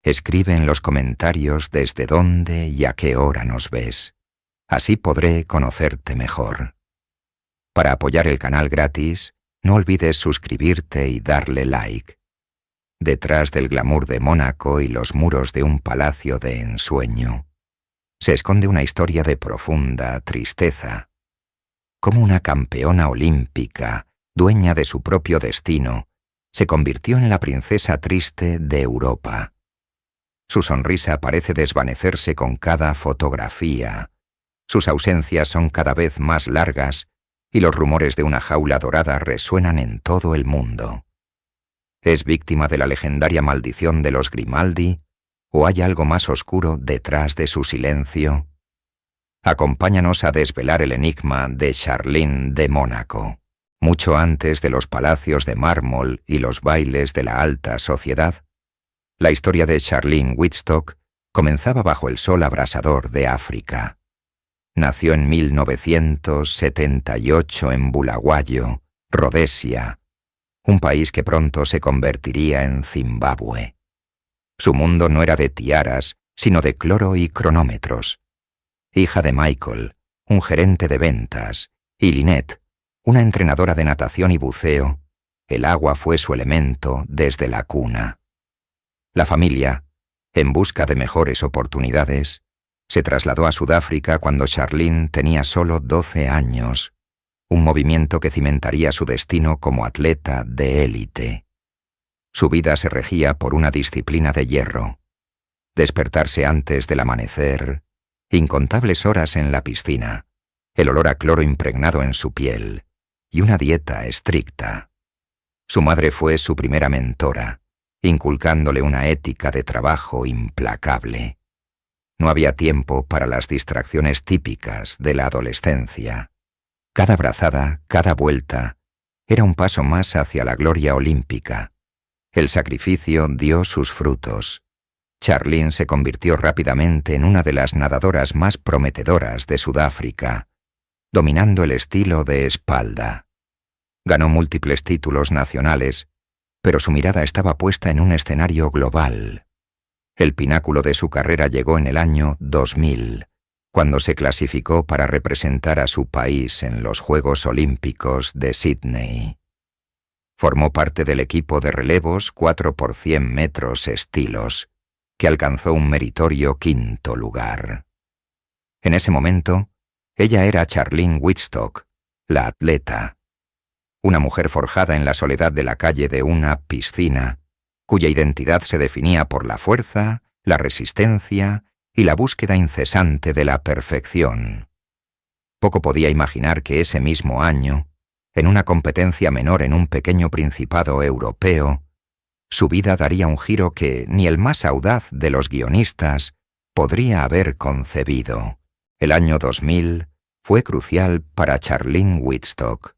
Escribe en los comentarios desde dónde y a qué hora nos ves. Así podré conocerte mejor. Para apoyar el canal gratis, no olvides suscribirte y darle like. Detrás del glamour de Mónaco y los muros de un palacio de ensueño, se esconde una historia de profunda tristeza. Cómo una campeona olímpica, dueña de su propio destino, se convirtió en la princesa triste de Europa. Su sonrisa parece desvanecerse con cada fotografía. Sus ausencias son cada vez más largas y los rumores de una jaula dorada resuenan en todo el mundo. ¿Es víctima de la legendaria maldición de los Grimaldi o hay algo más oscuro detrás de su silencio? Acompáñanos a desvelar el enigma de Charlene de Mónaco. Mucho antes de los palacios de mármol y los bailes de la alta sociedad, la historia de Charlene Wittstock comenzaba bajo el sol abrasador de África. Nació en 1978 en Bulawayo, Rodesia, un país que pronto se convertiría en Zimbabue. Su mundo no era de tiaras, sino de cloro y cronómetros. Hija de Michael, un gerente de ventas, y Lynette, una entrenadora de natación y buceo, el agua fue su elemento desde la cuna. La familia, en busca de mejores oportunidades, se trasladó a Sudáfrica cuando Charlene tenía solo 12 años, un movimiento que cimentaría su destino como atleta de élite. Su vida se regía por una disciplina de hierro: despertarse antes del amanecer, incontables horas en la piscina, el olor a cloro impregnado en su piel y una dieta estricta. Su madre fue su primera mentora, inculcándole una ética de trabajo implacable. No había tiempo para las distracciones típicas de la adolescencia. Cada brazada, cada vuelta, era un paso más hacia la gloria olímpica. El sacrificio dio sus frutos. Charlene se convirtió rápidamente en una de las nadadoras más prometedoras de Sudáfrica, dominando el estilo de espalda. Ganó múltiples títulos nacionales, pero su mirada estaba puesta en un escenario global. El pináculo de su carrera llegó en el año 2000, cuando se clasificó para representar a su país en los Juegos Olímpicos de Sydney. Formó parte del equipo de relevos 4x100 metros estilos, que alcanzó un meritorio 5º lugar. En ese momento, ella era Charlene Wittstock, la atleta. Una mujer forjada en la soledad de la calle de una piscina, cuya identidad se definía por la fuerza, la resistencia y la búsqueda incesante de la perfección. Poco podía imaginar que ese mismo año, en una competencia menor en un pequeño principado europeo, su vida daría un giro que ni el más audaz de los guionistas podría haber concebido. El año 2000 fue crucial para Charlene Wittstock.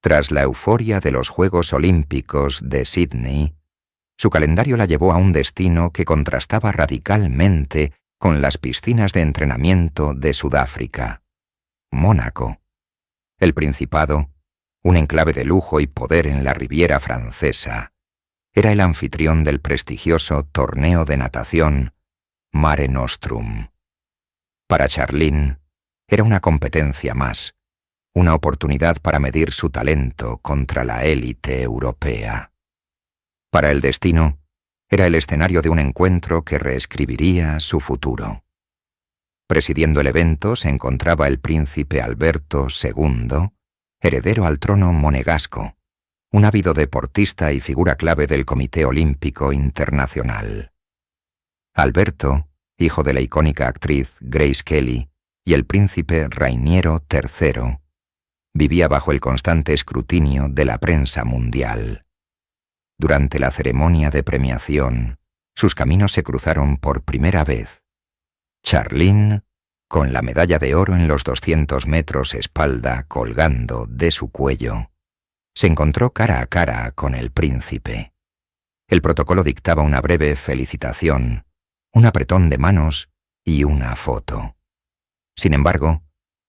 Tras la euforia de los Juegos Olímpicos de Sydney, su calendario la llevó a un destino que contrastaba radicalmente con las piscinas de entrenamiento de Sudáfrica: Mónaco. El Principado, un enclave de lujo y poder en la Riviera Francesa, era el anfitrión del prestigioso torneo de natación Mare Nostrum. Para Charlene, era una competencia más, una oportunidad para medir su talento contra la élite europea. Para el destino, era el escenario de un encuentro que reescribiría su futuro. Presidiendo el evento se encontraba el príncipe Alberto II, heredero al trono monegasco, un ávido deportista y figura clave del Comité Olímpico Internacional. Alberto, hijo de la icónica actriz Grace Kelly, y el príncipe Rainiero III, vivía bajo el constante escrutinio de la prensa mundial. Durante la ceremonia de premiación, sus caminos se cruzaron por primera vez. Charlene, con la medalla de oro en los 200 metros espalda colgando de su cuello, se encontró cara a cara con el príncipe. El protocolo dictaba una breve felicitación, un apretón de manos y una foto. Sin embargo,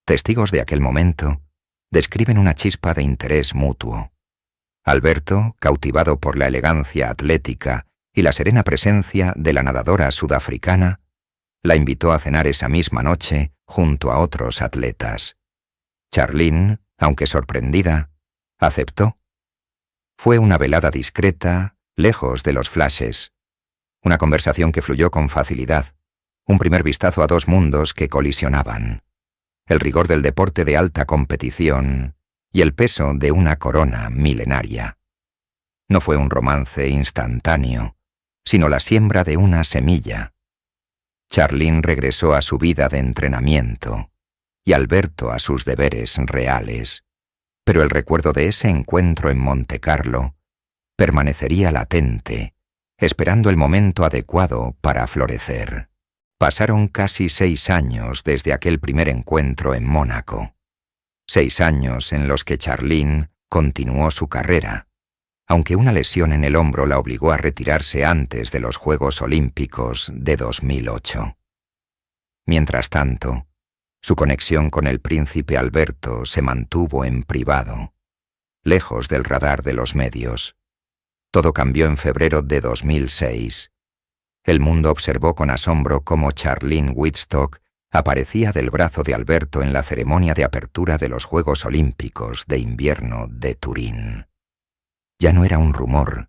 testigos de aquel momento describen una chispa de interés mutuo. Alberto, cautivado por la elegancia atlética y la serena presencia de la nadadora sudafricana la invitó a cenar esa misma noche junto a otros atletas. Charlene, aunque sorprendida, aceptó. Fue una velada discreta, lejos de los flashes. Una conversación que fluyó con facilidad, un primer vistazo a dos mundos que colisionaban. El rigor del deporte de alta competición y el peso de una corona milenaria. No fue un romance instantáneo, sino la siembra de una semilla. Charlene regresó a su vida de entrenamiento y Alberto a sus deberes reales, pero el recuerdo de ese encuentro en Montecarlo permanecería latente, esperando el momento adecuado para florecer. Pasaron casi 6 años desde aquel primer encuentro en Mónaco. 6 años en los que Charlene continuó su carrera, aunque una lesión en el hombro la obligó a retirarse antes de los Juegos Olímpicos de 2008. Mientras tanto, su conexión con el príncipe Alberto se mantuvo en privado, lejos del radar de los medios. Todo cambió en febrero de 2006. El mundo observó con asombro cómo Charlene Wittstock aparecía del brazo de Alberto en la ceremonia de apertura de los Juegos Olímpicos de Invierno de Turín. Ya no era un rumor,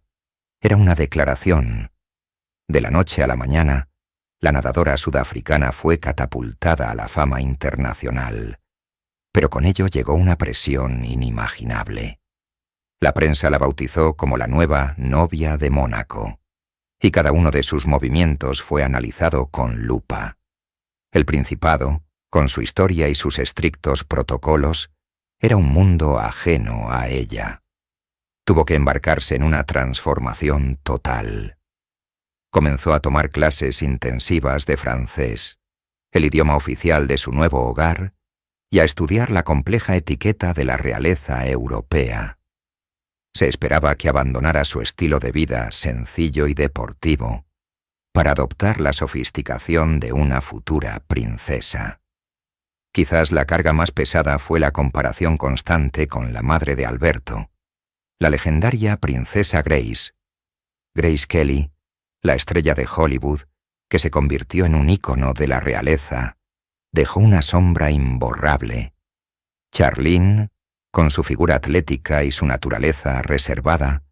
era una declaración. De la noche a la mañana, la nadadora sudafricana fue catapultada a la fama internacional, pero con ello llegó una presión inimaginable. La prensa la bautizó como la nueva novia de Mónaco, y cada uno de sus movimientos fue analizado con lupa. El Principado, con su historia y sus estrictos protocolos, era un mundo ajeno a ella. Tuvo que embarcarse en una transformación total. Comenzó a tomar clases intensivas de francés, el idioma oficial de su nuevo hogar, y a estudiar la compleja etiqueta de la realeza europea. Se esperaba que abandonara su estilo de vida sencillo y deportivo para adoptar la sofisticación de una futura princesa. Quizás la carga más pesada fue la comparación constante con la madre de Alberto, la legendaria princesa Grace Kelly, la estrella de Hollywood, que se convirtió en un ícono de la realeza, dejó una sombra imborrable. Charlene, con su figura atlética y su naturaleza reservada,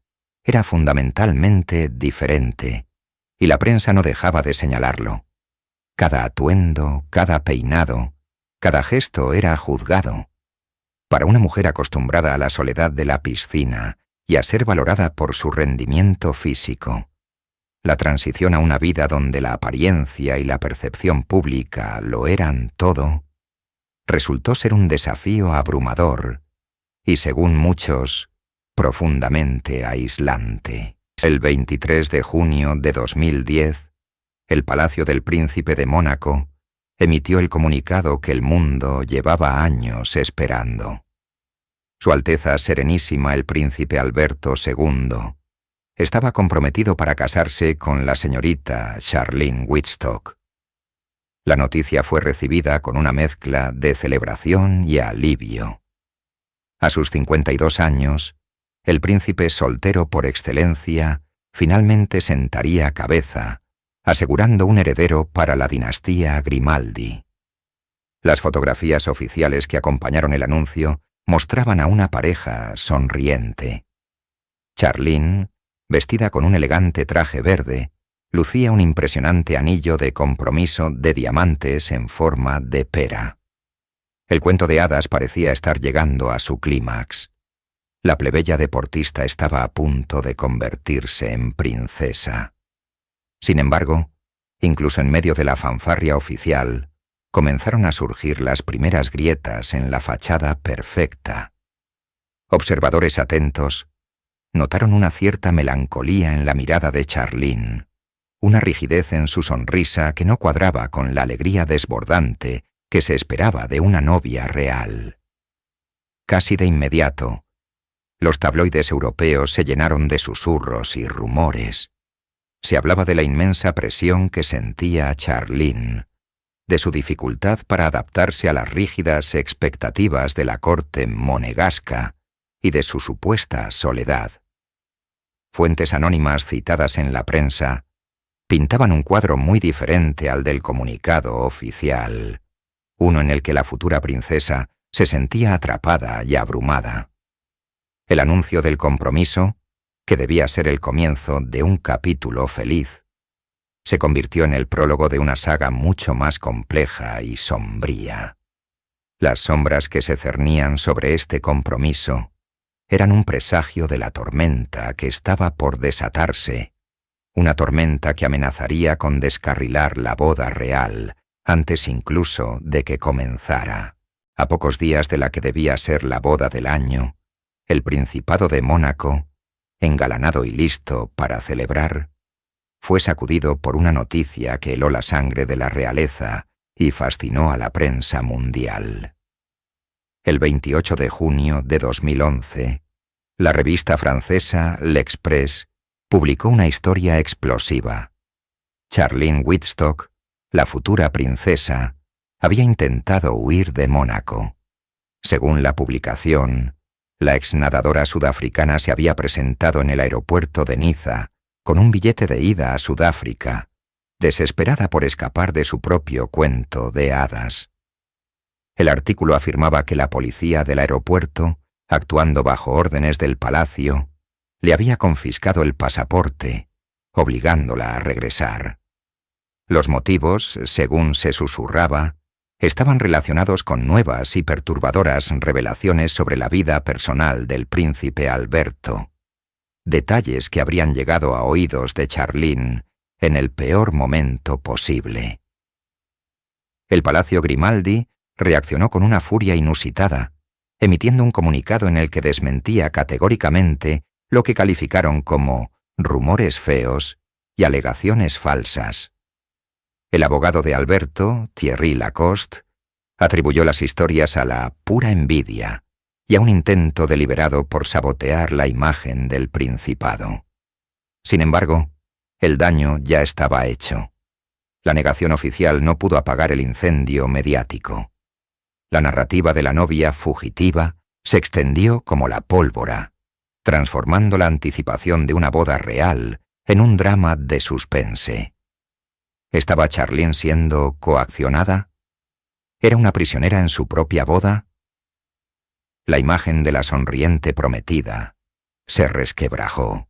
era fundamentalmente diferente, y la prensa no dejaba de señalarlo. Cada atuendo, cada peinado, cada gesto era juzgado. Para una mujer acostumbrada a la soledad de la piscina y a ser valorada por su rendimiento físico, la transición a una vida donde la apariencia y la percepción pública lo eran todo, resultó ser un desafío abrumador y, según muchos, profundamente aislante. El 23 de junio de 2010, el Palacio del Príncipe de Mónaco emitió el comunicado que el mundo llevaba años esperando. Su Alteza Serenísima el Príncipe Alberto II estaba comprometido para casarse con la señorita Charlene Wittstock. La noticia fue recibida con una mezcla de celebración y alivio. A sus 52 años, el príncipe soltero por excelencia finalmente sentaría cabeza, asegurando un heredero para la dinastía Grimaldi. Las fotografías oficiales que acompañaron el anuncio mostraban a una pareja sonriente. Charlene, vestida con un elegante traje verde, lucía un impresionante anillo de compromiso de diamantes en forma de pera. El cuento de hadas parecía estar llegando a su clímax. La plebeya deportista estaba a punto de convertirse en princesa. Sin embargo, incluso en medio de la fanfarria oficial, comenzaron a surgir las primeras grietas en la fachada perfecta. Observadores atentos notaron una cierta melancolía en la mirada de Charlene, una rigidez en su sonrisa que no cuadraba con la alegría desbordante que se esperaba de una novia real. Casi de inmediato, los tabloides europeos se llenaron de susurros y rumores. Se hablaba de la inmensa presión que sentía Charlene, de su dificultad para adaptarse a las rígidas expectativas de la corte monegasca y de su supuesta soledad. fuentes anónimas citadas en la prensa, pintaban un cuadro muy diferente al del comunicado oficial, uno en el que la futura princesa se sentía atrapada y abrumada. El anuncio del compromiso, que debía ser el comienzo de un capítulo feliz, se convirtió en el prólogo de una saga mucho más compleja y sombría. Las sombras que se cernían sobre este compromiso eran un presagio de la tormenta que estaba por desatarse, una tormenta que amenazaría con descarrilar la boda real antes incluso de que comenzara. A pocos días de la que debía ser la boda del año, el Principado de Mónaco, engalanado y listo para celebrar, fue sacudido por una noticia que heló la sangre de la realeza y fascinó a la prensa mundial. El 28 de junio de 2011, la revista francesa L'Express publicó una historia explosiva. Charlene Wittstock, la futura princesa, había intentado huir de Mónaco. Según la publicación, la exnadadora sudafricana se había presentado en el aeropuerto de Niza con un billete de ida a Sudáfrica, desesperada por escapar de su propio cuento de hadas. El artículo afirmaba que la policía del aeropuerto, actuando bajo órdenes del palacio, le había confiscado el pasaporte, obligándola a regresar. Los motivos, según se susurraba, estaban relacionados con nuevas y perturbadoras revelaciones sobre la vida personal del príncipe Alberto, detalles que habrían llegado a oídos de Charlene en el peor momento posible. El Palacio Grimaldi reaccionó con una furia inusitada, emitiendo un comunicado en el que desmentía categóricamente lo que calificaron como rumores feos y alegaciones falsas. El abogado de Alberto, Thierry Lacoste, atribuyó las historias a la pura envidia y a un intento deliberado por sabotear la imagen del Principado. Sin embargo, el daño ya estaba hecho. La negación oficial no pudo apagar el incendio mediático. La narrativa de la novia fugitiva se extendió como la pólvora, transformando la anticipación de una boda real en un drama de suspense. ¿Estaba Charlene siendo coaccionada? ¿Era una prisionera en su propia boda? La imagen de la sonriente prometida se resquebrajó,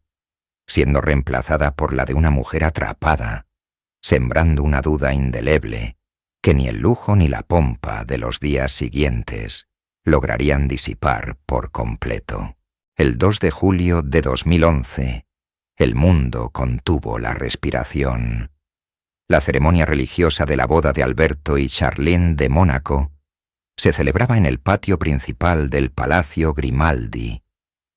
siendo reemplazada por la de una mujer atrapada, sembrando una duda indeleble que ni el lujo ni la pompa de los días siguientes lograrían disipar por completo. El 2 de julio de 2011, el mundo contuvo la respiración. La ceremonia religiosa de la boda de Alberto y Charlene de Mónaco se celebraba en el patio principal del Palacio Grimaldi,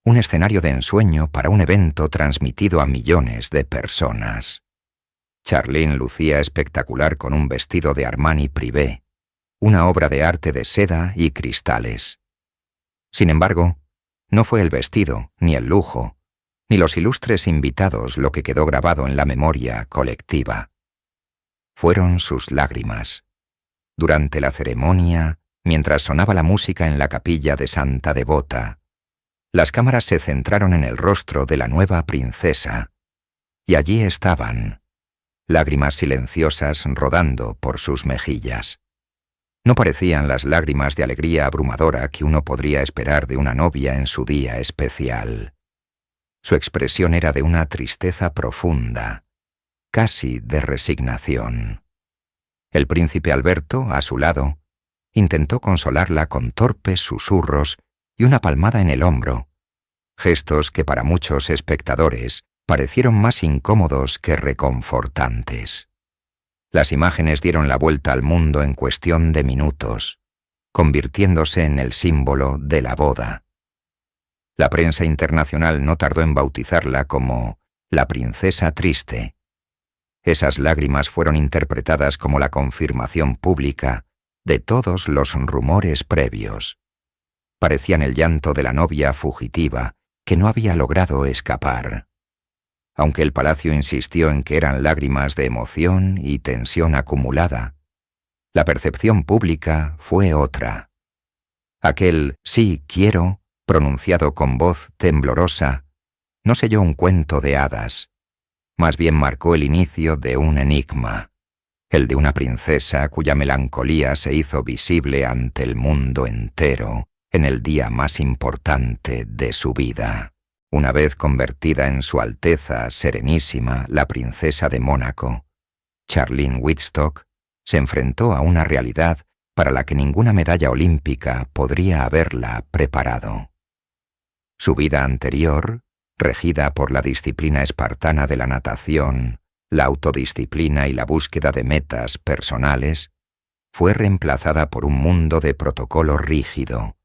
un escenario de ensueño para un evento transmitido a millones de personas. Charlene lucía espectacular con un vestido de Armani Privé, una obra de arte de seda y cristales. Sin embargo, no fue el vestido, ni el lujo, ni los ilustres invitados lo que quedó grabado en la memoria colectiva. Fueron sus lágrimas. Durante la ceremonia, mientras sonaba la música en la capilla de Santa Devota, las cámaras se centraron en el rostro de la nueva princesa, y allí estaban, lágrimas silenciosas rodando por sus mejillas. No parecían las lágrimas de alegría abrumadora que uno podría esperar de una novia en su día especial. Su expresión era de una tristeza profunda, casi de resignación. El príncipe Alberto, a su lado, intentó consolarla con torpes susurros y una palmada en el hombro, gestos que para muchos espectadores parecieron más incómodos que reconfortantes. Las imágenes dieron la vuelta al mundo en cuestión de minutos, convirtiéndose en el símbolo de la boda. La prensa internacional no tardó en bautizarla como la princesa triste. Esas lágrimas fueron interpretadas como la confirmación pública de todos los rumores previos. Parecían el llanto de la novia fugitiva que no había logrado escapar. Aunque el palacio insistió en que eran lágrimas de emoción y tensión acumulada, la percepción pública fue otra. Aquel «sí quiero», pronunciado con voz temblorosa, no selló un cuento de hadas, más bien marcó el inicio de un enigma, el de una princesa cuya melancolía se hizo visible ante el mundo entero en el día más importante de su vida. Una vez convertida en Su Alteza Serenísima, la princesa de Mónaco, Charlene Wittstock se enfrentó a una realidad para la que ninguna medalla olímpica podría haberla preparado. Su vida anterior, regida por la disciplina espartana de la natación, la autodisciplina y la búsqueda de metas personales, fue reemplazada por un mundo de protocolo rígido,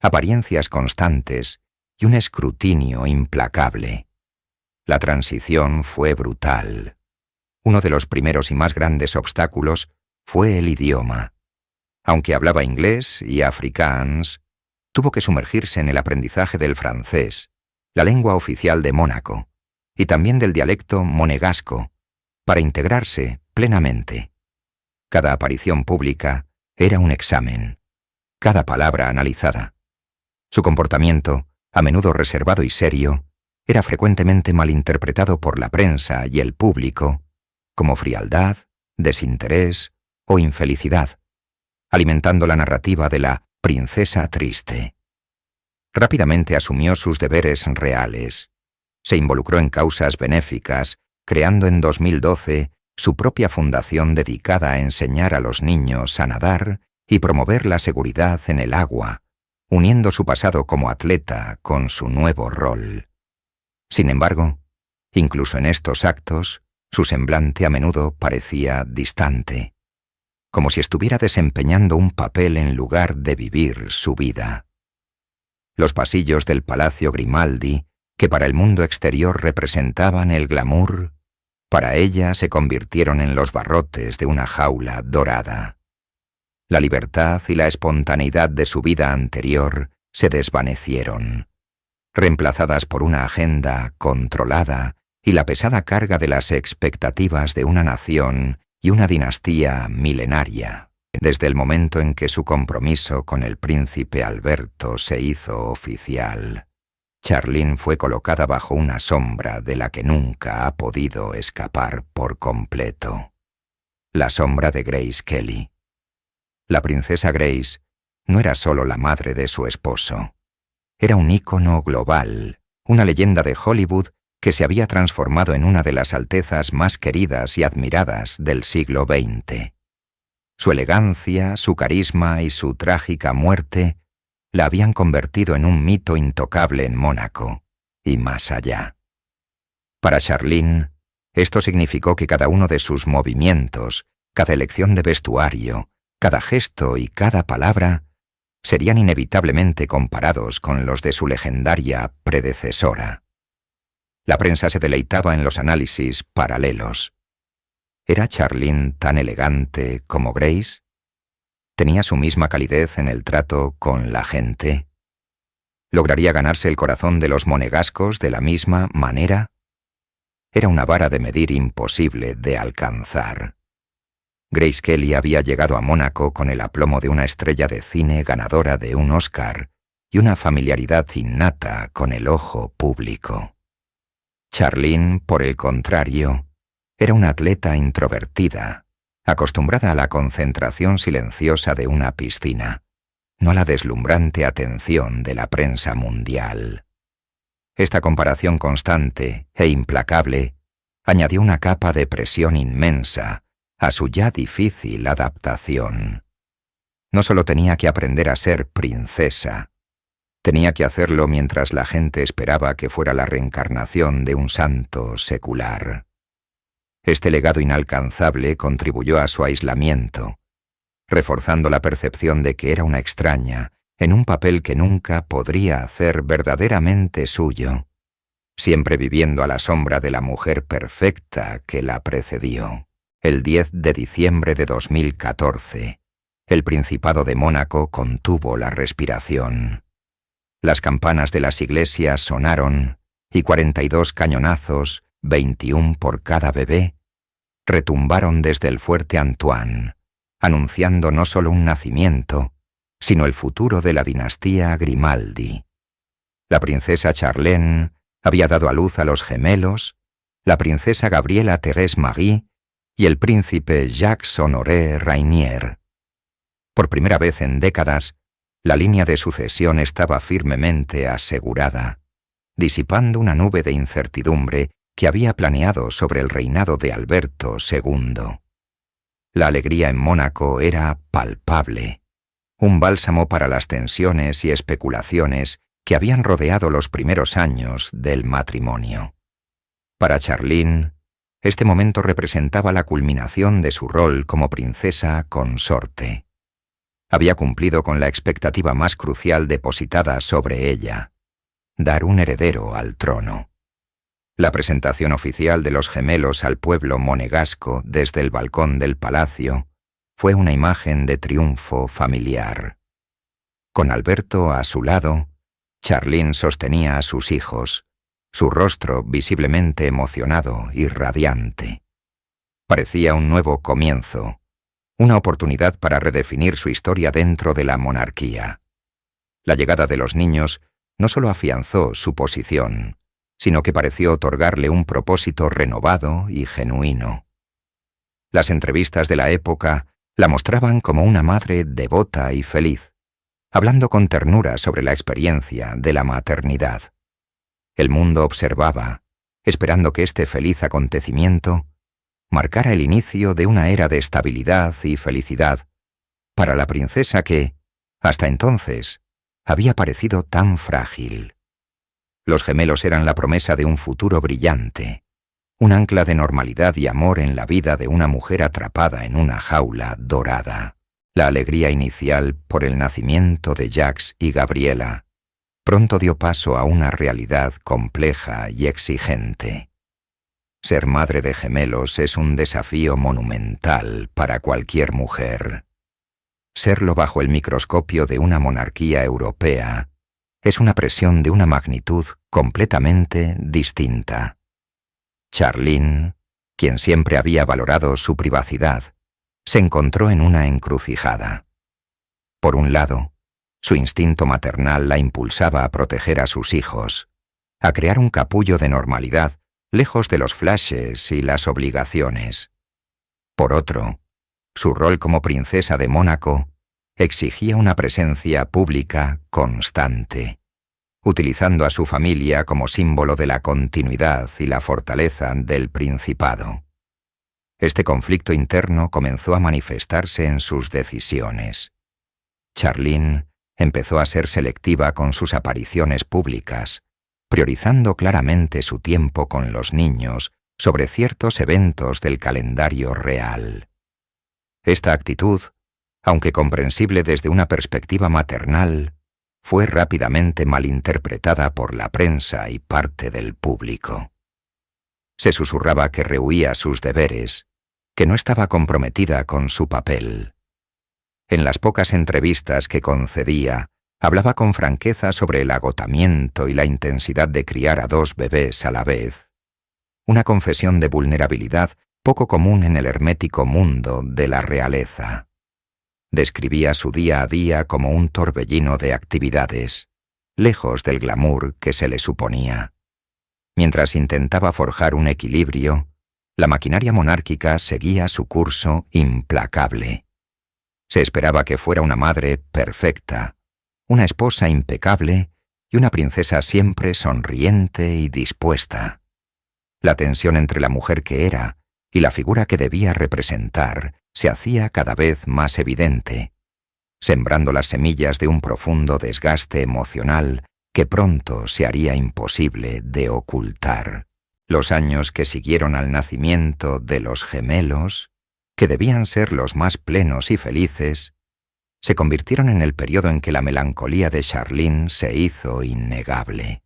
apariencias constantes y un escrutinio implacable. La transición fue brutal. Uno de los primeros y más grandes obstáculos fue el idioma. Aunque hablaba inglés y afrikaans, tuvo que sumergirse en el aprendizaje del francés, la lengua oficial de Mónaco, y también del dialecto monegasco, para integrarse plenamente. Cada aparición pública era un examen, cada palabra analizada. Su comportamiento, a menudo reservado y serio, era frecuentemente malinterpretado por la prensa y el público como frialdad, desinterés o infelicidad, alimentando la narrativa de la princesa triste. Rápidamente asumió sus deberes reales. Se involucró en causas benéficas, creando en 2012 su propia fundación dedicada a enseñar a los niños a nadar y promover la seguridad en el agua, uniendo su pasado como atleta con su nuevo rol. Sin embargo, incluso en estos actos, su semblante a menudo parecía distante, como si estuviera desempeñando un papel en lugar de vivir su vida. Los pasillos del Palacio Grimaldi, que para el mundo exterior representaban el glamour, para ella se convirtieron en los barrotes de una jaula dorada. La libertad y la espontaneidad de su vida anterior se desvanecieron, reemplazadas por una agenda controlada y la pesada carga de las expectativas de una nación y una dinastía milenaria. Desde el momento en que su compromiso con el príncipe Alberto se hizo oficial, Charlene fue colocada bajo una sombra de la que nunca ha podido escapar por completo. La sombra de Grace Kelly. La princesa Grace no era solo la madre de su esposo. Era un ícono global, una leyenda de Hollywood que se había transformado en una de las altezas más queridas y admiradas del siglo XX. Su elegancia, su carisma y su trágica muerte la habían convertido en un mito intocable en Mónaco, y más allá. Para Charlene, esto significó que cada uno de sus movimientos, cada elección de vestuario, cada gesto y cada palabra serían inevitablemente comparados con los de su legendaria predecesora. La prensa se deleitaba en los análisis paralelos. ¿Era Charlene tan elegante como Grace? ¿Tenía su misma calidez en el trato con la gente? ¿Lograría ganarse el corazón de los monegascos de la misma manera? Era una vara de medir imposible de alcanzar. Grace Kelly había llegado a Mónaco con el aplomo de una estrella de cine ganadora de un Oscar y una familiaridad innata con el ojo público. Charlene, por el contrario, era una atleta introvertida, acostumbrada a la concentración silenciosa de una piscina, no a la deslumbrante atención de la prensa mundial. Esta comparación constante e implacable añadió una capa de presión inmensa a su ya difícil adaptación. No solo tenía que aprender a ser princesa, tenía que hacerlo mientras la gente esperaba que fuera la reencarnación de un santo secular. Este legado inalcanzable contribuyó a su aislamiento, reforzando la percepción de que era una extraña en un papel que nunca podría hacer verdaderamente suyo, siempre viviendo a la sombra de la mujer perfecta que la precedió. El 10 de diciembre de 2014, el Principado de Mónaco contuvo la respiración. Las campanas de las iglesias sonaron y 42 cañonazos, 21 por cada bebé, retumbaron desde el fuerte Antoine, anunciando no solo un nacimiento, sino el futuro de la dinastía Grimaldi. La princesa Charlene Había dado a luz a los gemelos, la princesa Gabriela Thérèse Marie y el príncipe Jacques Honoré Rainier. Por primera vez en décadas, la línea de sucesión estaba firmemente asegurada, disipando una nube de incertidumbre que había planeado sobre el reinado de Alberto II. La alegría en Mónaco era palpable, un bálsamo para las tensiones y especulaciones que habían rodeado los primeros años del matrimonio. Para Charline, este momento representaba la culminación de su rol como princesa consorte. Había cumplido con la expectativa más crucial depositada sobre ella: dar un heredero al trono. La presentación oficial de los gemelos al pueblo monegasco desde el balcón del palacio fue una imagen de triunfo familiar. Con Alberto a su lado, Charline sostenía a sus hijos, su rostro visiblemente emocionado y radiante. Parecía un nuevo comienzo, una oportunidad para redefinir su historia dentro de la monarquía. La llegada de los niños no solo afianzó su posición, sino que pareció otorgarle un propósito renovado y genuino. Las entrevistas de la época la mostraban como una madre devota y feliz, hablando con ternura sobre la experiencia de la maternidad. El mundo observaba, esperando que este feliz acontecimiento marcara el inicio de una era de estabilidad y felicidad para la princesa que, hasta entonces, había parecido tan frágil. Los gemelos eran la promesa de un futuro brillante, un ancla de normalidad y amor en la vida de una mujer atrapada en una jaula dorada. La alegría inicial por el nacimiento de Jacques y Gabriela pronto dio paso a una realidad compleja y exigente. Ser madre de gemelos es un desafío monumental para cualquier mujer. Serlo bajo el microscopio de una monarquía europea es una presión de una magnitud completamente distinta. Charline, quien siempre había valorado su privacidad, se encontró en una encrucijada. Por un lado, su instinto maternal la impulsaba a proteger a sus hijos, a crear un capullo de normalidad lejos de los flashes y las obligaciones. Por otro, su rol como princesa de Mónaco exigía una presencia pública constante, utilizando a su familia como símbolo de la continuidad y la fortaleza del principado. Este conflicto interno comenzó a manifestarse en sus decisiones. Charline empezó a ser selectiva con sus apariciones públicas, priorizando claramente su tiempo con los niños sobre ciertos eventos del calendario real. Esta actitud, aunque comprensible desde una perspectiva maternal, fue rápidamente malinterpretada por la prensa y parte del público. Se susurraba que rehuía sus deberes, que no estaba comprometida con su papel. En las pocas entrevistas que concedía, hablaba con franqueza sobre el agotamiento y la intensidad de criar a 2 bebés a la vez. Una confesión de vulnerabilidad poco común en el hermético mundo de la realeza. Describía su día a día como un torbellino de actividades, lejos del glamour que se le suponía. Mientras intentaba forjar un equilibrio, la maquinaria monárquica seguía su curso implacable. Se esperaba que fuera una madre perfecta, una esposa impecable y una princesa siempre sonriente y dispuesta. La tensión entre la mujer que era y la figura que debía representar se hacía cada vez más evidente, sembrando las semillas de un profundo desgaste emocional que pronto se haría imposible de ocultar. Los años que siguieron al nacimiento de los gemelos, que debían ser los más plenos y felices, se convirtieron en el periodo en que la melancolía de Charline se hizo innegable.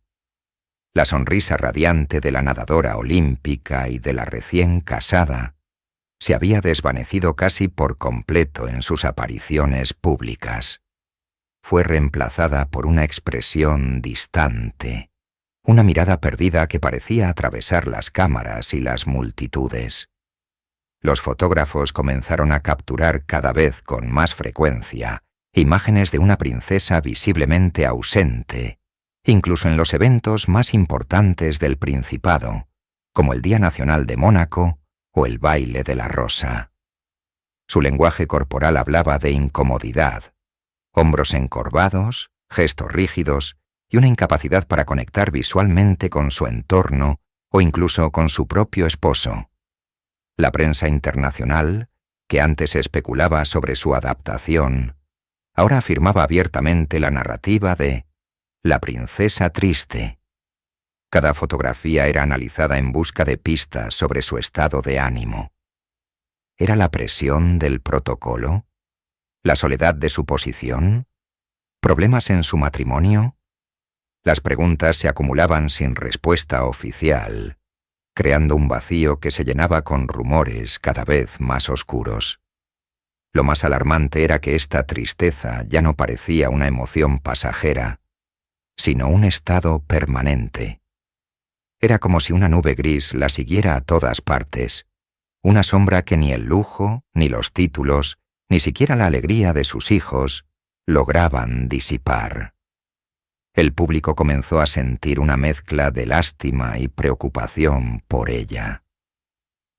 La sonrisa radiante de la nadadora olímpica y de la recién casada se había desvanecido casi por completo en sus apariciones públicas. Fue reemplazada por una expresión distante, una mirada perdida que parecía atravesar las cámaras y las multitudes. Los fotógrafos comenzaron a capturar cada vez con más frecuencia imágenes de una princesa visiblemente ausente, incluso en los eventos más importantes del Principado, como el Día Nacional de Mónaco o el Baile de la Rosa. Su lenguaje corporal hablaba de incomodidad, hombros encorvados, gestos rígidos y una incapacidad para conectar visualmente con su entorno o incluso con su propio esposo. La prensa internacional, que antes especulaba sobre su adaptación, ahora afirmaba abiertamente la narrativa de la princesa triste. Cada fotografía era analizada en busca de pistas sobre su estado de ánimo. ¿Era la presión del protocolo? ¿La soledad de su posición? ¿Problemas en su matrimonio? Las preguntas se acumulaban sin respuesta oficial, creando un vacío que se llenaba con rumores cada vez más oscuros. Lo más alarmante era que esta tristeza ya no parecía una emoción pasajera, sino un estado permanente. Era como si una nube gris la siguiera a todas partes, una sombra que ni el lujo, ni los títulos, ni siquiera la alegría de sus hijos lograban disipar. El público comenzó a sentir una mezcla de lástima y preocupación por ella.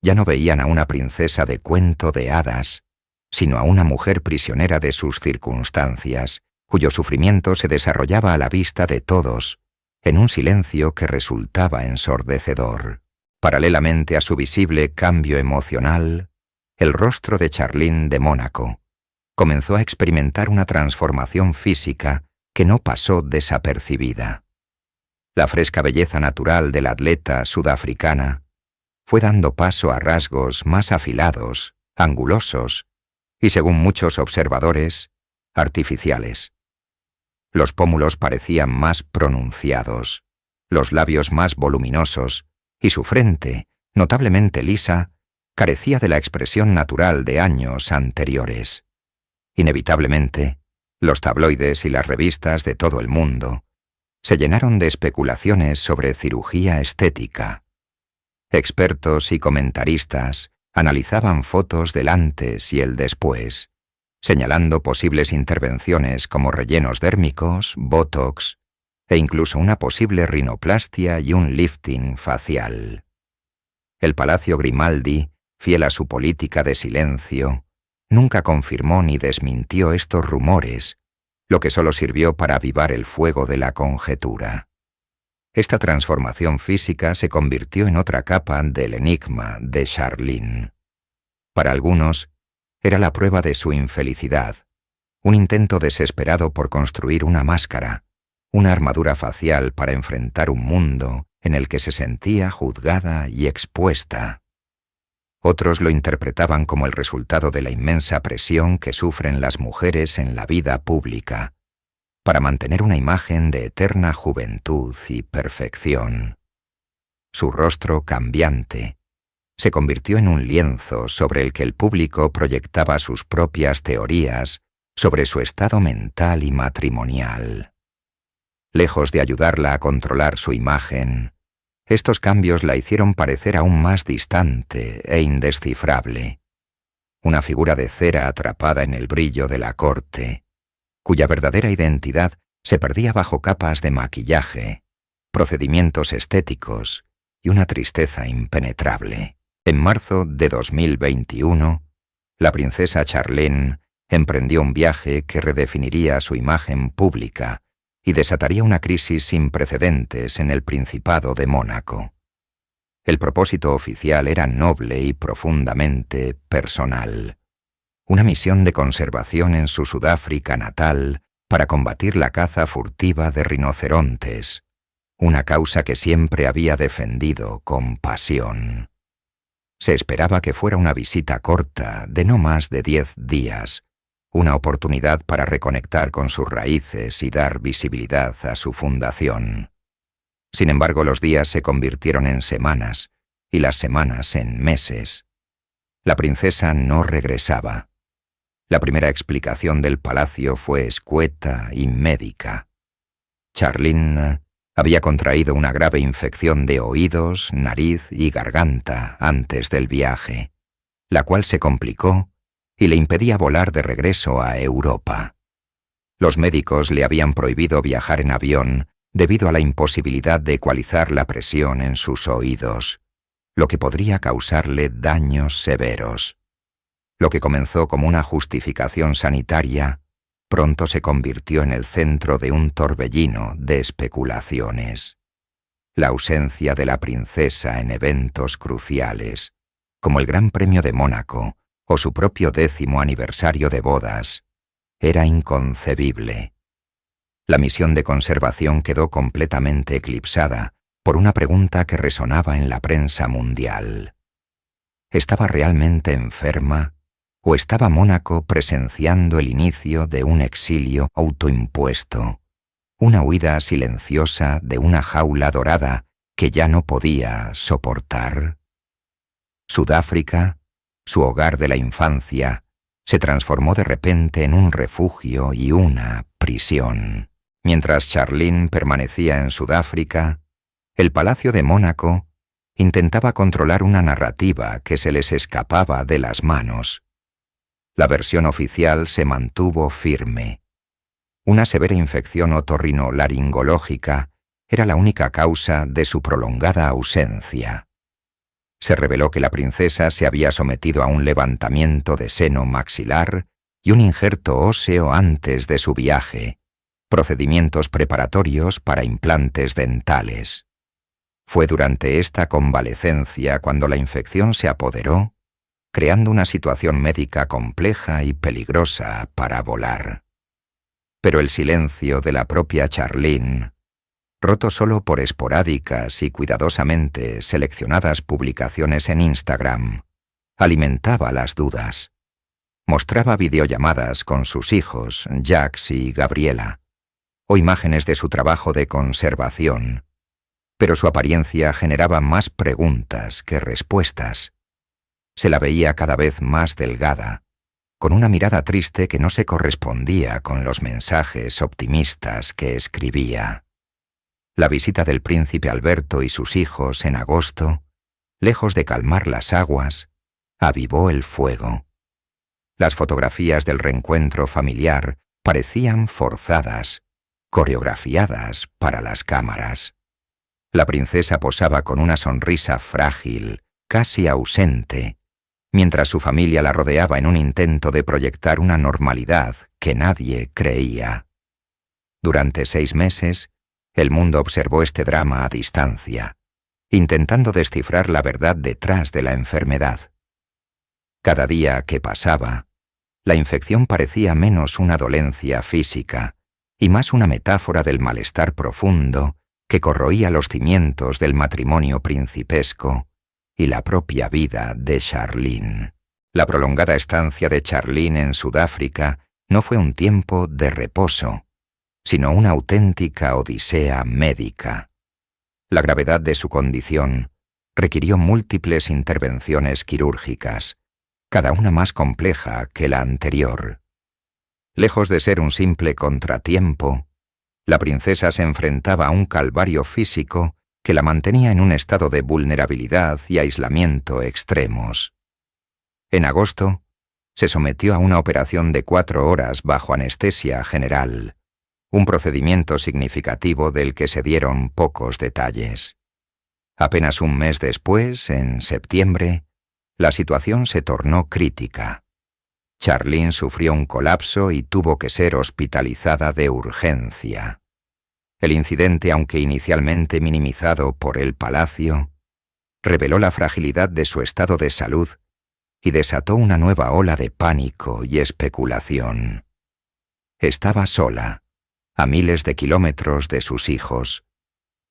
Ya no veían a una princesa de cuento de hadas, sino a una mujer prisionera de sus circunstancias, cuyo sufrimiento se desarrollaba a la vista de todos, en un silencio que resultaba ensordecedor. Paralelamente a su visible cambio emocional, el rostro de Charlene de Mónaco comenzó a experimentar una transformación física que no pasó desapercibida. La fresca belleza natural de la atleta sudafricana fue dando paso a rasgos más afilados, angulosos y, según muchos observadores, artificiales. Los pómulos parecían más pronunciados, los labios más voluminosos y su frente, notablemente lisa, carecía de la expresión natural de años anteriores. Inevitablemente, los tabloides y las revistas de todo el mundo se llenaron de especulaciones sobre cirugía estética. Expertos y comentaristas analizaban fotos del antes y el después, señalando posibles intervenciones como rellenos dérmicos, botox e incluso una posible rinoplastia y un lifting facial. El Palacio Grimaldi, fiel a su política de silencio, nunca confirmó ni desmintió estos rumores, lo que solo sirvió para avivar el fuego de la conjetura. Esta transformación física se convirtió en otra capa del enigma de Charlene. Para algunos, era la prueba de su infelicidad, un intento desesperado por construir una máscara, una armadura facial para enfrentar un mundo en el que se sentía juzgada y expuesta. Otros lo interpretaban como el resultado de la inmensa presión que sufren las mujeres en la vida pública, para mantener una imagen de eterna juventud y perfección. Su rostro cambiante se convirtió en un lienzo sobre el que el público proyectaba sus propias teorías sobre su estado mental y matrimonial. Lejos de ayudarla a controlar su imagen, estos cambios la hicieron parecer aún más distante e indescifrable. Una figura de cera atrapada en el brillo de la corte, cuya verdadera identidad se perdía bajo capas de maquillaje, procedimientos estéticos y una tristeza impenetrable. En marzo de 2021, la princesa Charlene emprendió un viaje que redefiniría su imagen pública y desataría una crisis sin precedentes en el Principado de Mónaco. El propósito oficial era noble y profundamente personal. Una misión de conservación en su Sudáfrica natal para combatir la caza furtiva de rinocerontes, una causa que siempre había defendido con pasión. Se esperaba que fuera una visita corta de no más de 10 días, una oportunidad para reconectar con sus raíces y dar visibilidad a su fundación. Sin embargo, los días se convirtieron en semanas y las semanas en meses. La princesa no regresaba. La primera explicación del palacio fue escueta y médica. Charlene había contraído una grave infección de oídos, nariz y garganta antes del viaje, la cual se complicó y le impedía volar de regreso a Europa. Los médicos le habían prohibido viajar en avión debido a la imposibilidad de ecualizar la presión en sus oídos, lo que podría causarle daños severos. Lo que comenzó como una justificación sanitaria, pronto se convirtió en el centro de un torbellino de especulaciones. La ausencia de la princesa en eventos cruciales, como el Gran Premio de Mónaco o su propio 10º aniversario de bodas, era inconcebible. La misión de conservación quedó completamente eclipsada por una pregunta que resonaba en la prensa mundial. ¿Estaba realmente enferma o estaba Mónaco presenciando el inicio de un exilio autoimpuesto, una huida silenciosa de una jaula dorada que ya no podía soportar? Sudáfrica, su hogar de la infancia, se transformó de repente en un refugio y una prisión. Mientras Charlene permanecía en Sudáfrica, el Palacio de Mónaco intentaba controlar una narrativa que se les escapaba de las manos. La versión oficial se mantuvo firme. Una severa infección otorrinolaringológica era la única causa de su prolongada ausencia. Se reveló que la princesa se había sometido a un levantamiento de seno maxilar y un injerto óseo antes de su viaje, procedimientos preparatorios para implantes dentales. Fue durante esta convalecencia cuando la infección se apoderó, creando una situación médica compleja y peligrosa para volar. Pero el silencio de la propia Charlene, roto solo por esporádicas y cuidadosamente seleccionadas publicaciones en Instagram, alimentaba las dudas. Mostraba videollamadas con sus hijos, Jax y Gabriela, o imágenes de su trabajo de conservación, pero su apariencia generaba más preguntas que respuestas. Se la veía cada vez más delgada, con una mirada triste que no se correspondía con los mensajes optimistas que escribía. La visita del príncipe Alberto y sus hijos en agosto, lejos de calmar las aguas, avivó el fuego. Las fotografías del reencuentro familiar parecían forzadas, coreografiadas para las cámaras. La princesa posaba con una sonrisa frágil, casi ausente, mientras su familia la rodeaba en un intento de proyectar una normalidad que nadie creía. Durante 6 meses, el mundo observó este drama a distancia, intentando descifrar la verdad detrás de la enfermedad. Cada día que pasaba, la infección parecía menos una dolencia física y más una metáfora del malestar profundo que corroía los cimientos del matrimonio principesco y la propia vida de Charlene. La prolongada estancia de Charlene en Sudáfrica no fue un tiempo de reposo, sino una auténtica odisea médica. La gravedad de su condición requirió múltiples intervenciones quirúrgicas, cada una más compleja que la anterior. Lejos de ser un simple contratiempo, la princesa se enfrentaba a un calvario físico que la mantenía en un estado de vulnerabilidad y aislamiento extremos. En agosto, se sometió a una operación de 4 horas bajo anestesia general, un procedimiento significativo del que se dieron pocos detalles. Apenas un mes después, en septiembre, la situación se tornó crítica. Charlene sufrió un colapso y tuvo que ser hospitalizada de urgencia. El incidente, aunque inicialmente minimizado por el palacio, reveló la fragilidad de su estado de salud y desató una nueva ola de pánico y especulación. Estaba sola, a miles de kilómetros de sus hijos,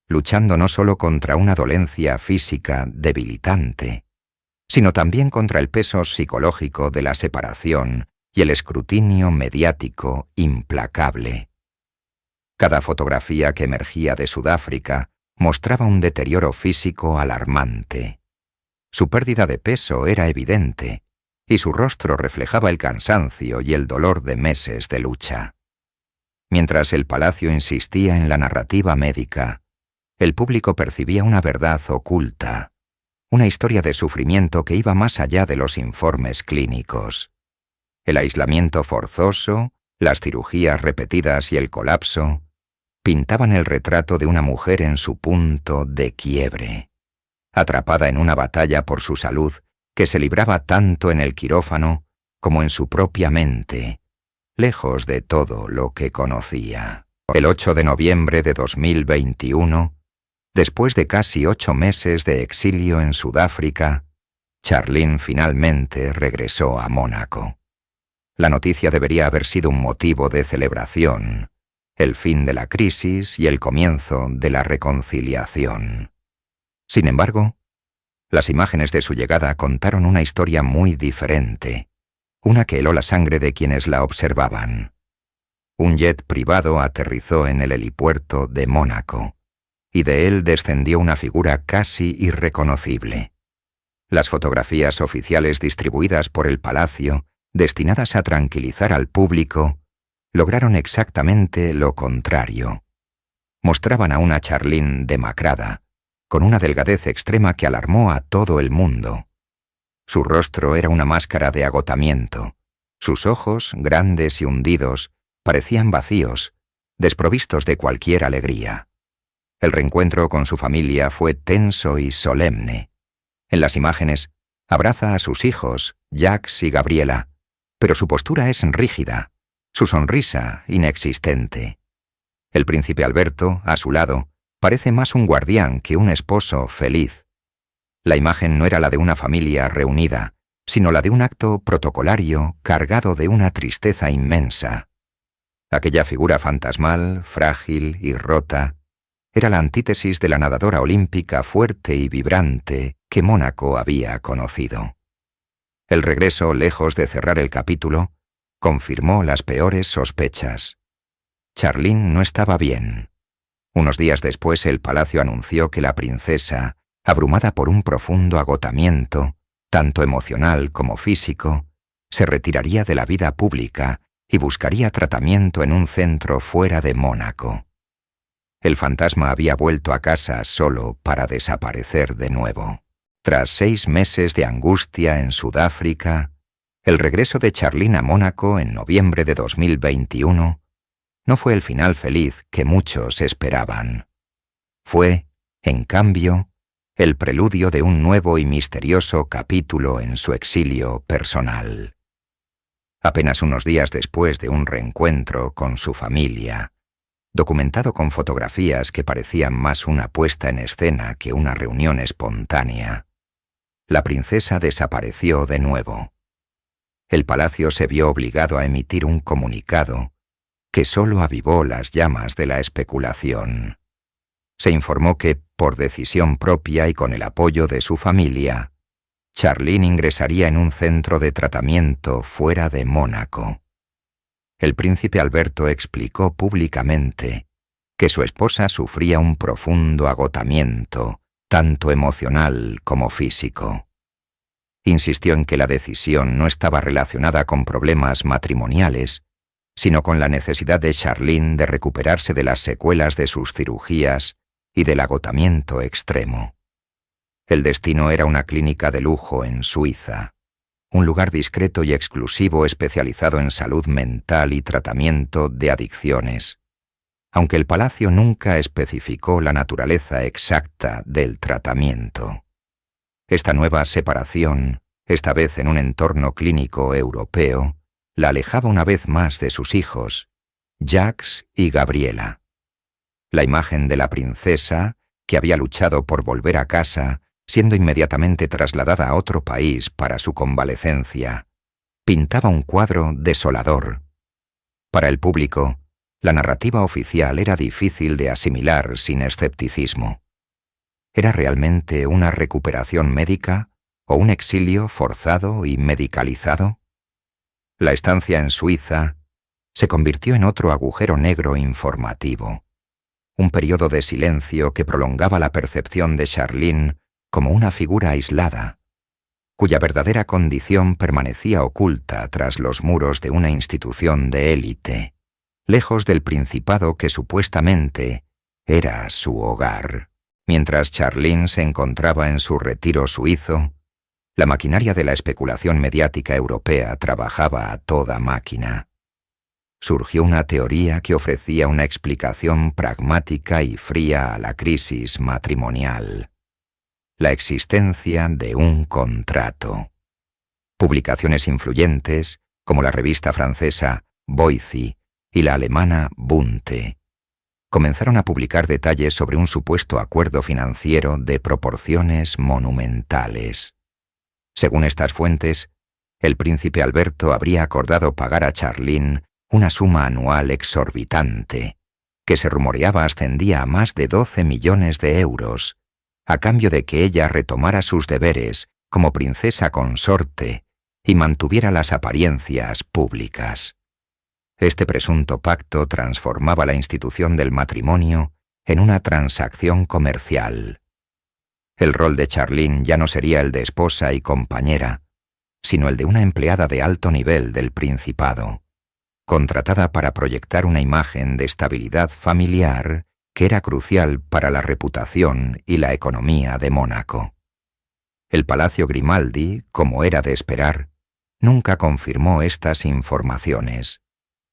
luchando no solo contra una dolencia física debilitante, sino también contra el peso psicológico de la separación y el escrutinio mediático implacable. Cada fotografía que emergía de Sudáfrica mostraba un deterioro físico alarmante. Su pérdida de peso era evidente, y su rostro reflejaba el cansancio y el dolor de meses de lucha. Mientras el palacio insistía en la narrativa médica, el público percibía una verdad oculta, una historia de sufrimiento que iba más allá de los informes clínicos. El aislamiento forzoso, las cirugías repetidas y el colapso pintaban el retrato de una mujer en su punto de quiebre, atrapada en una batalla por su salud que se libraba tanto en el quirófano como en su propia mente, lejos de todo lo que conocía. El 8 de noviembre de 2021, después de casi 8 meses de exilio en Sudáfrica, Charlene finalmente regresó a Mónaco. La noticia debería haber sido un motivo de celebración, el fin de la crisis y el comienzo de la reconciliación. Sin embargo, las imágenes de su llegada contaron una historia muy diferente, una que heló la sangre de quienes la observaban. Un jet privado aterrizó en el helipuerto de Mónaco, y de él descendió una figura casi irreconocible. Las fotografías oficiales distribuidas por el palacio, destinadas a tranquilizar al público, lograron exactamente lo contrario. Mostraban a una Charlene demacrada, con una delgadez extrema que alarmó a todo el mundo. Su rostro era una máscara de agotamiento. Sus ojos, grandes y hundidos, parecían vacíos, desprovistos de cualquier alegría. El reencuentro con su familia fue tenso y solemne. En las imágenes, abraza a sus hijos, Jacques y Gabriela, pero su postura es rígida, su sonrisa inexistente. El príncipe Alberto, a su lado, parece más un guardián que un esposo feliz. La imagen no era la de una familia reunida, sino la de un acto protocolario cargado de una tristeza inmensa. Aquella figura fantasmal, frágil y rota, era la antítesis de la nadadora olímpica fuerte y vibrante que Mónaco había conocido. El regreso, lejos de cerrar el capítulo, confirmó las peores sospechas. Charlene no estaba bien. Unos días después el palacio anunció que la princesa, abrumada por un profundo agotamiento, tanto emocional como físico, se retiraría de la vida pública y buscaría tratamiento en un centro fuera de Mónaco. El fantasma había vuelto a casa solo para desaparecer de nuevo. Tras 6 meses de angustia en Sudáfrica, el regreso de Charlene a Mónaco en noviembre de 2021 no fue el final feliz que muchos esperaban. Fue, en cambio, el preludio de un nuevo y misterioso capítulo en su exilio personal. Apenas unos días después de un reencuentro con su familia, documentado con fotografías que parecían más una puesta en escena que una reunión espontánea, la princesa desapareció de nuevo. El palacio se vio obligado a emitir un comunicado que solo avivó las llamas de la especulación. Se informó que, por decisión propia y con el apoyo de su familia, Charlene ingresaría en un centro de tratamiento fuera de Mónaco. El príncipe Alberto explicó públicamente que su esposa sufría un profundo agotamiento, tanto emocional como físico. Insistió en que la decisión no estaba relacionada con problemas matrimoniales, sino con la necesidad de Charlene de recuperarse de las secuelas de sus cirugías y del agotamiento extremo. El destino era una clínica de lujo en Suiza, un lugar discreto y exclusivo especializado en salud mental y tratamiento de adicciones, aunque el palacio nunca especificó la naturaleza exacta del tratamiento. Esta nueva separación, esta vez en un entorno clínico europeo, la alejaba una vez más de sus hijos, Jacques y Gabriela. La imagen de la princesa, que había luchado por volver a casa, siendo inmediatamente trasladada a otro país para su convalecencia, pintaba un cuadro desolador. Para el público, la narrativa oficial era difícil de asimilar sin escepticismo. ¿Era realmente una recuperación médica o un exilio forzado y medicalizado? La estancia en Suiza se convirtió en otro agujero negro informativo, un periodo de silencio que prolongaba la percepción de Charlene como una figura aislada, cuya verdadera condición permanecía oculta tras los muros de una institución de élite, lejos del principado que supuestamente era su hogar. Mientras Charlene se encontraba en su retiro suizo, la maquinaria de la especulación mediática europea trabajaba a toda máquina. surgió una teoría que ofrecía una explicación pragmática y fría a la crisis matrimonial: la existencia de un contrato. Publicaciones influyentes, como la revista francesa Boisie y la alemana Bunte, comenzaron a publicar detalles sobre un supuesto acuerdo financiero de proporciones monumentales. Según estas fuentes, el príncipe Alberto habría acordado pagar a Charlene una suma anual exorbitante, que se rumoreaba ascendía a más de 12 millones de euros, a cambio de que ella retomara sus deberes como princesa consorte y mantuviera las apariencias públicas. Este presunto pacto transformaba la institución del matrimonio en una transacción comercial. El rol de Charlene ya no sería el de esposa y compañera, sino el de una empleada de alto nivel del Principado, contratada para proyectar una imagen de estabilidad familiar que era crucial para la reputación y la economía de Mónaco. El Palacio Grimaldi, como era de esperar, nunca confirmó estas informaciones,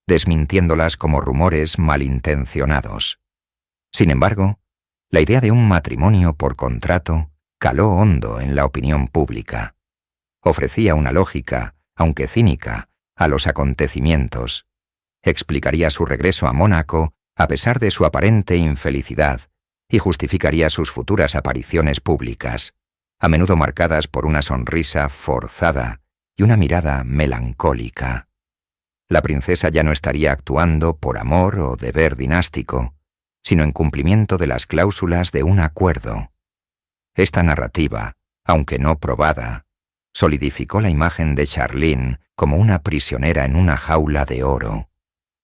desmintiéndolas como rumores malintencionados. Sin embargo, la idea de un matrimonio por contrato caló hondo en la opinión pública. Ofrecía una lógica, aunque cínica, a los acontecimientos. Explicaría su regreso a Mónaco a pesar de su aparente infelicidad y justificaría sus futuras apariciones públicas, a menudo marcadas por una sonrisa forzada y una mirada melancólica. La princesa ya no estaría actuando por amor o deber dinástico, sino en cumplimiento de las cláusulas de un acuerdo. Esta narrativa, aunque no probada, solidificó la imagen de Charlene como una prisionera en una jaula de oro,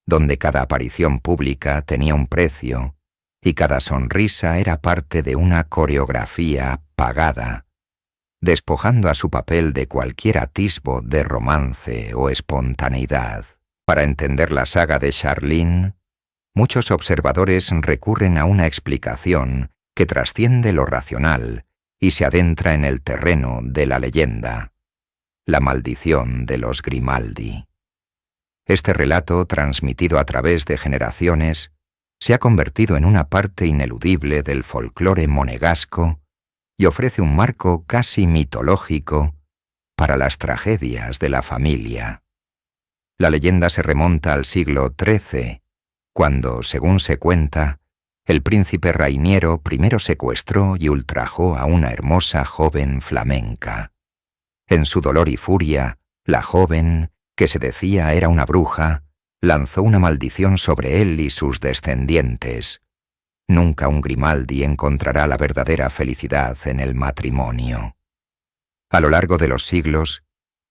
donde cada aparición pública tenía un precio y cada sonrisa era parte de una coreografía pagada, despojando a su papel de cualquier atisbo de romance o espontaneidad. Para entender la saga de Charlene, muchos observadores recurren a una explicación que trasciende lo racional y se adentra en el terreno de la leyenda: la maldición de los Grimaldi. Este relato, transmitido a través de generaciones, se ha convertido en una parte ineludible del folclore monegasco y ofrece un marco casi mitológico para las tragedias de la familia. La leyenda se remonta al siglo XIII, cuando, según se cuenta, el príncipe Rainiero primero secuestró y ultrajó a una hermosa joven flamenca. En su dolor y furia, la joven, que se decía era una bruja, lanzó una maldición sobre él y sus descendientes. Nunca un Grimaldi encontrará la verdadera felicidad en el matrimonio. A lo largo de los siglos,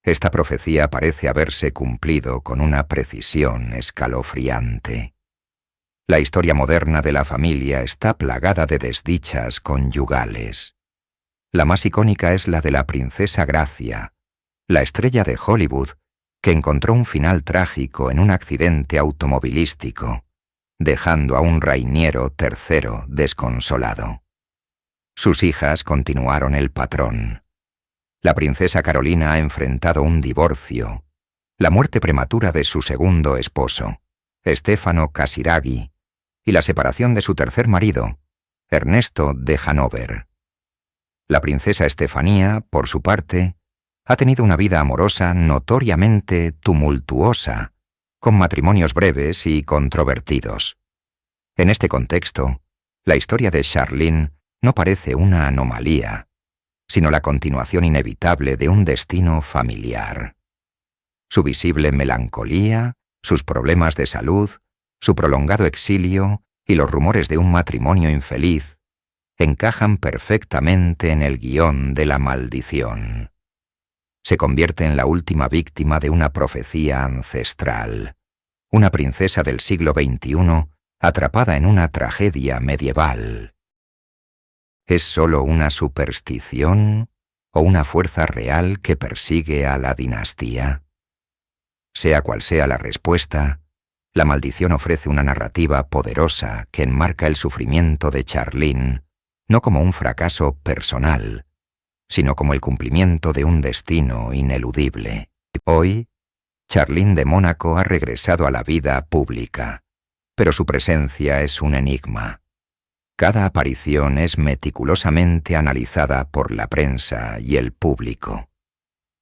esta profecía parece haberse cumplido con una precisión escalofriante. La historia moderna de la familia está plagada de desdichas conyugales. La más icónica es la de la princesa Gracia, la estrella de Hollywood, que encontró un final trágico en un accidente automovilístico, dejando a un Rainiero III desconsolado. Sus hijas continuaron el patrón. La princesa Carolina ha enfrentado un divorcio, la muerte prematura de su segundo esposo, Stefano Casiraghi, y la separación de su tercer marido, Ernesto de Hannover. La princesa Estefanía, por su parte, ha tenido una vida amorosa notoriamente tumultuosa, con matrimonios breves y controvertidos. En este contexto, la historia de Charlene no parece una anomalía, sino la continuación inevitable de un destino familiar. Su visible melancolía, sus problemas de salud, su prolongado exilio y los rumores de un matrimonio infeliz encajan perfectamente en el guión de la maldición. Se convierte en la última víctima de una profecía ancestral, una princesa del siglo XXI atrapada en una tragedia medieval. ¿Es solo una superstición o una fuerza real que persigue a la dinastía? Sea cual sea la respuesta, la maldición ofrece una narrativa poderosa que enmarca el sufrimiento de Charlene no como un fracaso personal, sino como el cumplimiento de un destino ineludible. Hoy, Charlene de Mónaco ha regresado a la vida pública, pero su presencia es un enigma. Cada aparición es meticulosamente analizada por la prensa y el público,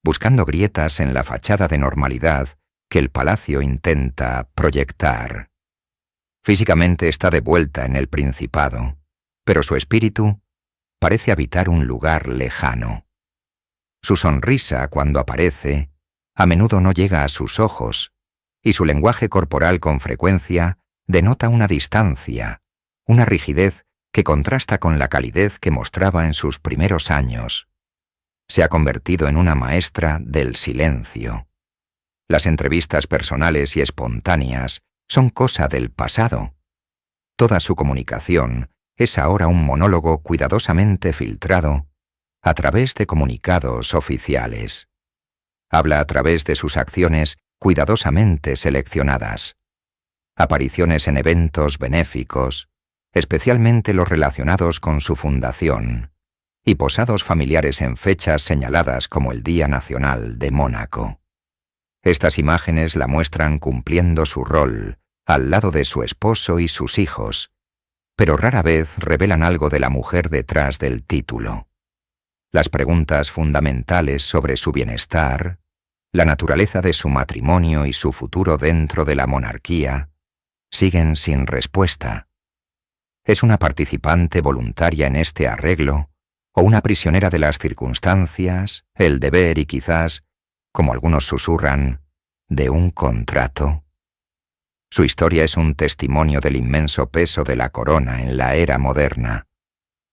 buscando grietas en la fachada de normalidad que el palacio intenta proyectar. Físicamente está de vuelta en el Principado, pero su espíritu parece habitar un lugar lejano. Su sonrisa, cuando aparece, a menudo no llega a sus ojos, y su lenguaje corporal con frecuencia denota una distancia, una rigidez que contrasta con la calidez que mostraba en sus primeros años. Se ha convertido en una maestra del silencio. Las entrevistas personales y espontáneas son cosa del pasado. Toda su comunicación es ahora un monólogo cuidadosamente filtrado a través de comunicados oficiales. Habla a través de sus acciones cuidadosamente seleccionadas. Apariciones en eventos benéficos, especialmente los relacionados con su fundación, y posados familiares en fechas señaladas como el Día Nacional de Mónaco. Estas imágenes la muestran cumpliendo su rol al lado de su esposo y sus hijos, pero rara vez revelan algo de la mujer detrás del título. Las preguntas fundamentales sobre su bienestar, la naturaleza de su matrimonio y su futuro dentro de la monarquía, siguen sin respuesta. ¿Es una participante voluntaria en este arreglo, o una prisionera de las circunstancias, el deber y quizás, como algunos susurran, de un contrato? Su historia es un testimonio del inmenso peso de la corona en la era moderna.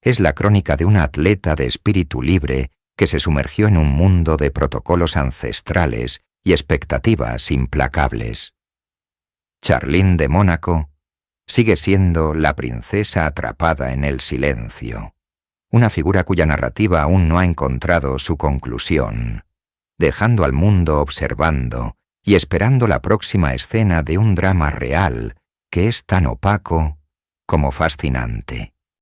Es la crónica de una atleta de espíritu libre que se sumergió en un mundo de protocolos ancestrales y expectativas implacables. Charlene de Mónaco sigue siendo la princesa atrapada en el silencio, una figura cuya narrativa aún no ha encontrado su conclusión, dejando al mundo observando y esperando la próxima escena de un drama real que es tan opaco como fascinante.